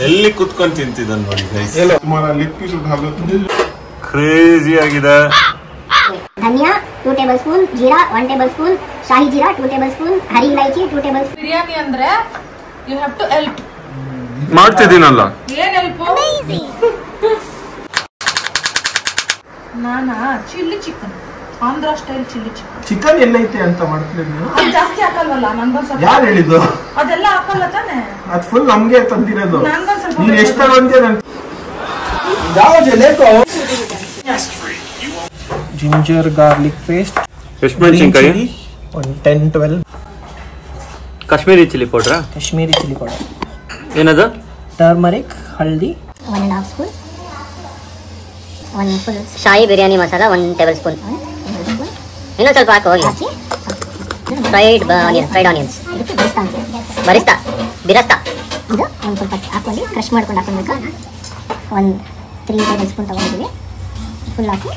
ಎಲ್ಲಿ ಕುತ್ಕೊಂಡು ತಿಂತಿದ್ದಾನೆ ನೋಡಿ ಗೈಸ್. ಕ್ರೇಜಿ ಆಗಿದೆ. धनिया 2 tablespoon, जीरा 1 tablespoon, शाही जीरा 2 tablespoon, हरी इलायची 2 tablespoon. ಬಿರಿಯಾನಿ ಅಂದ್ರೆ ಯು ಹ್ಯಾವ್ ಟು ಹೆಲ್ಪ್. ಮಾಡ್ತಿದ್ದೀನಲ್ಲ. ಏನ್ ಹೆಲ್ಪ್? ನಾನಾ chilli chicken, Andhra style chilli chicken. Chicken ಎಲ್ಲೈತೆ ಅಂತ ಮಾಡ್ತಿದ್ದೀನಿ ನೀವು? ಅದು ಜಾಸ್ತಿ ಹಾಕಲ್ವಲ್ಲ, ನನಗೊಂದು ಸ್ವಲ್ಪ. ಯಾರು ಹೇಳಿದ್ದು? ಅದೆಲ್ಲ ಹಾಕಲ್ಲ ತಾನೆ. ಅದು ಫುಲ್ ನಮಗೆ ತಂದಿರೋದು. ನನಗೊಂದು ಸ್ವಲ್ಪ. ನೀನು ಎಷ್ಟು ತಗೊಂಡ್ಯಾ? ನಾನು ಯಾವುದು ಲೇಕೋ? ಜಿಂಜರ್ ಗಾರ್ಲಿಕ್ ಪೇಸ್ಟ್, ಎಷ್ಟು ಮೆಣಸಿನಕಾಯಿ? 10-12. ಕಾಶ್ಮೀರಿ ಚಿಲ್ಲಿ ಪೌಡ್ರಾ? Kashmiri chilli powder. ಏನದು? ಟರ್ಮರಿಕ್, ಹಲ್ದಿ 1.5 spoon, 1 full shahi biryani masala 1 tablespoon. ಇನ್ನೊಂದು ಸ್ವಲ್ಪ ಹಾಕಿ ಹೋಗಿ. ಫ್ರೈಡ್ ಆನಿಯನ್ಸ್, ಬರಿಸ್ತಾ ಬಿರಸ್ತಾ ಇದು ಒಂದು ಸ್ವಲ್ಪ ಹಾಕೊಂಡು ಕ್ರಶ್ ಮಾಡ್ಕೊಂಡು ಹಾಕೊಳ್ಬೇಕು. 1 3 tablespoon ತಗೊಂಡಿದ್ದೀವಿ. ಫುಲ್ ಹಾಕಿ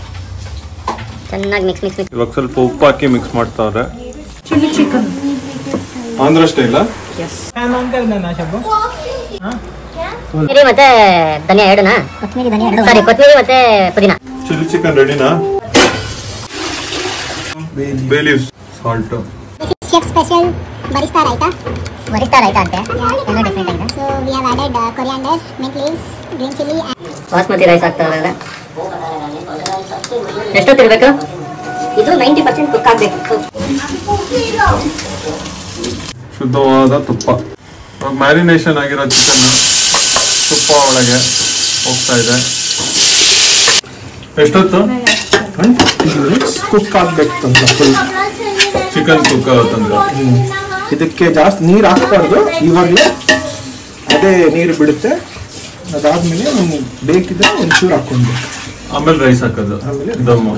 ಚೆನ್ನಾಗಿ ಮಿಕ್ಸ್. ಇವಾಗ ಸ್ವಲ್ಪ ಉಪ್ಪು ಹಾಕಿ ಮಿಕ್ಸ್ ಮಾಡ್ತಾವ್ರೆ. Chilli chicken Andhra style. ಕೊತ್ತಂಬರಿ ಮತ್ತೆ ಧನಿಯಾ ಎರಡನಾ? ಸಾರಿ, ಕೊತ್ತಂಬರಿ ಮತ್ತೆ ಪುದೀನ. ಚಿಲ್ಲಿ ಚಿಕನ್ ರೆಡಿನಾ? Bay leaves, salt. Chef special Barista raita ಅಂತೆ. ಏನೋ ಡಿಫರೆಂಟ್ ಆಗಿದೆ. So we have added coriander, mint leaves, green chilli. Basmati rice ಹಾಕ್ತಾರಲ್ಲ. ಎಷ್ಟೊತ್ತಿರ್ಬೇಕು ಇದು? 90% ಕುಕ್ ಆಗಬೇಕು. ಶುದ್ಧವಾದ ತುಪ್ಪ. ಮ್ಯಾರಿನೇಷನ್ ಆಗಿರೋ ಚಿಕನ್ ತುಪ್ಪ ಒಳಗೆ ಹೋಗ್ತಾ ಇದೆ. ಎಷ್ಟೊತ್ತು? ಕುಕ್ ಆಗ್ಬೇಕು. ಫುಲ್ ಚಿಕನ್ ಕುಕ್ ಆಗುತ್ತಂದ್ರೆ ಇದಕ್ಕೆ ಜಾಸ್ತಿ ನೀರು ಹಾಕ್ಬಾರ್ದು. ಇವಾಗಲೇ ಅದೇ ನೀರು ಬಿಡುತ್ತೆ. ಅದಾದ್ಮೇಲೆ ನಮ್ಗೆ ಬೇಕಿದ್ರೆ ಒಂಚೂರು ಹಾಕ್ಕೊಳ್ಬೇಕು. ಆಮೇಲೆ ರೈಸ್ ಹಾಕೋದು. ಆಮೇಲೆ ದಮ್ಮು.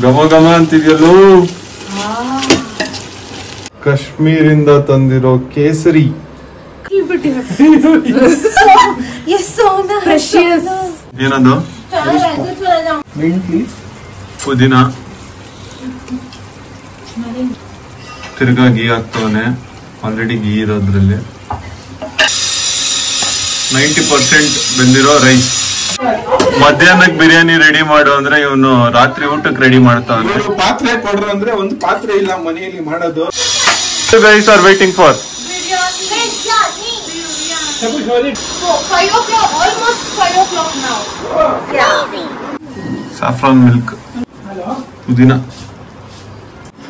ಘಮ ಅಂತಿದ್ಯಲ್ಲೂ. ಕಾಶ್ಮೀರಿಂದ ತಂದಿರೋ ಕೇಸರಿ. ಏನದು? ಮಿಂಟ್ ಲೀವ್ಸ್, ಪುದೀನ. ತಿರ್ಗಾ ಗೀ ಹಾಕ್ತವನೆ. ಆಲ್ರೆಡಿ ಗೀ ಇರೋದ್ರಲ್ಲಿ 90% ಬೆಂದಿರೋ ರೈಸ್. ಮಧ್ಯಾಹ್ನಕ್ಕೆ ಬಿರಿಯಾನಿ ರೆಡಿ ಮಾಡು ಅಂದ್ರೆ ಇವನು ರಾತ್ರಿ ಊಟಕ್ಕೆ ರೆಡಿ ಮಾಡ್ತಾನೆ. ಪಾತ್ರೆ ಕೊಡ್ರು ಅಂದ್ರೆ ಒಂದು ಪಾತ್ರೆ ಇಲ್ಲ ಮನೆಯಲ್ಲಿ ಮಾಡೋದು. Guys are waiting for saffron milk, pudina,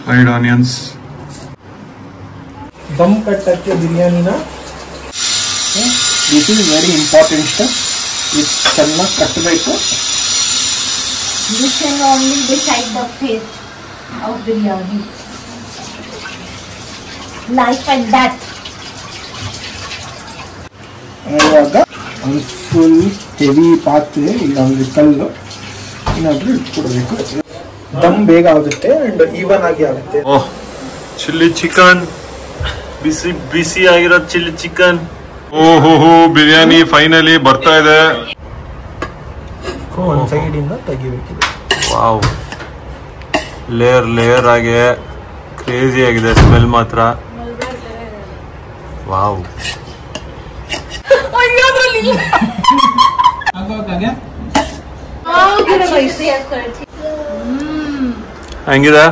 fried onions. Dum ಕಟ್ಟಕ್ಕೆ ಬಿರಿಯಾನಿನ this is very important step. ಇದು ಚೆನ್ನಾಗಿ ಕಟ್ಟಬೇಕು. You can only decide the fate of biryani. Life and death. ಇವಾಗ ಒಂದು ಫುಲ್ ಹೆವಿ ಪಾತ್ರೆ ಇಲ್ಲ ಒಂದು ಕಲ್ಲು ಏನಾದರೂ ಇಟ್ಕೊಡ್ಬೇಕು. ದಮ್ ಬೇಗ ಆಗುತ್ತೆ ಅಂಡ್ ಈವನ್ ಆಗಿ ಆಗುತ್ತೆ. ಓಹ್, ಚಿಲ್ಲಿ ಚಿಕನ್, ಬಿಸಿ ಬಿಸಿ ಆಗಿರೋ ಚಿಲ್ಲಿ ಚಿಕನ್. ಓಹೋ, ಬಿರಿಯಾನಿ ಫೈನಲಿ ಬರ್ತಾ ಇದೆ. ಒಂದು ಸೈಡ್ ಇಂದ ತೆಗಿಬೇಕಿದೆ. ವಾವ್, ಲೇಯರ್ ಆಗಿ ಕ್ರೇಜಿ ಆಗಿದೆ. ಸ್ಮೆಲ್ ಮಾತ್ರ ವಾವ್. ಹೆಂಗಿದೆ?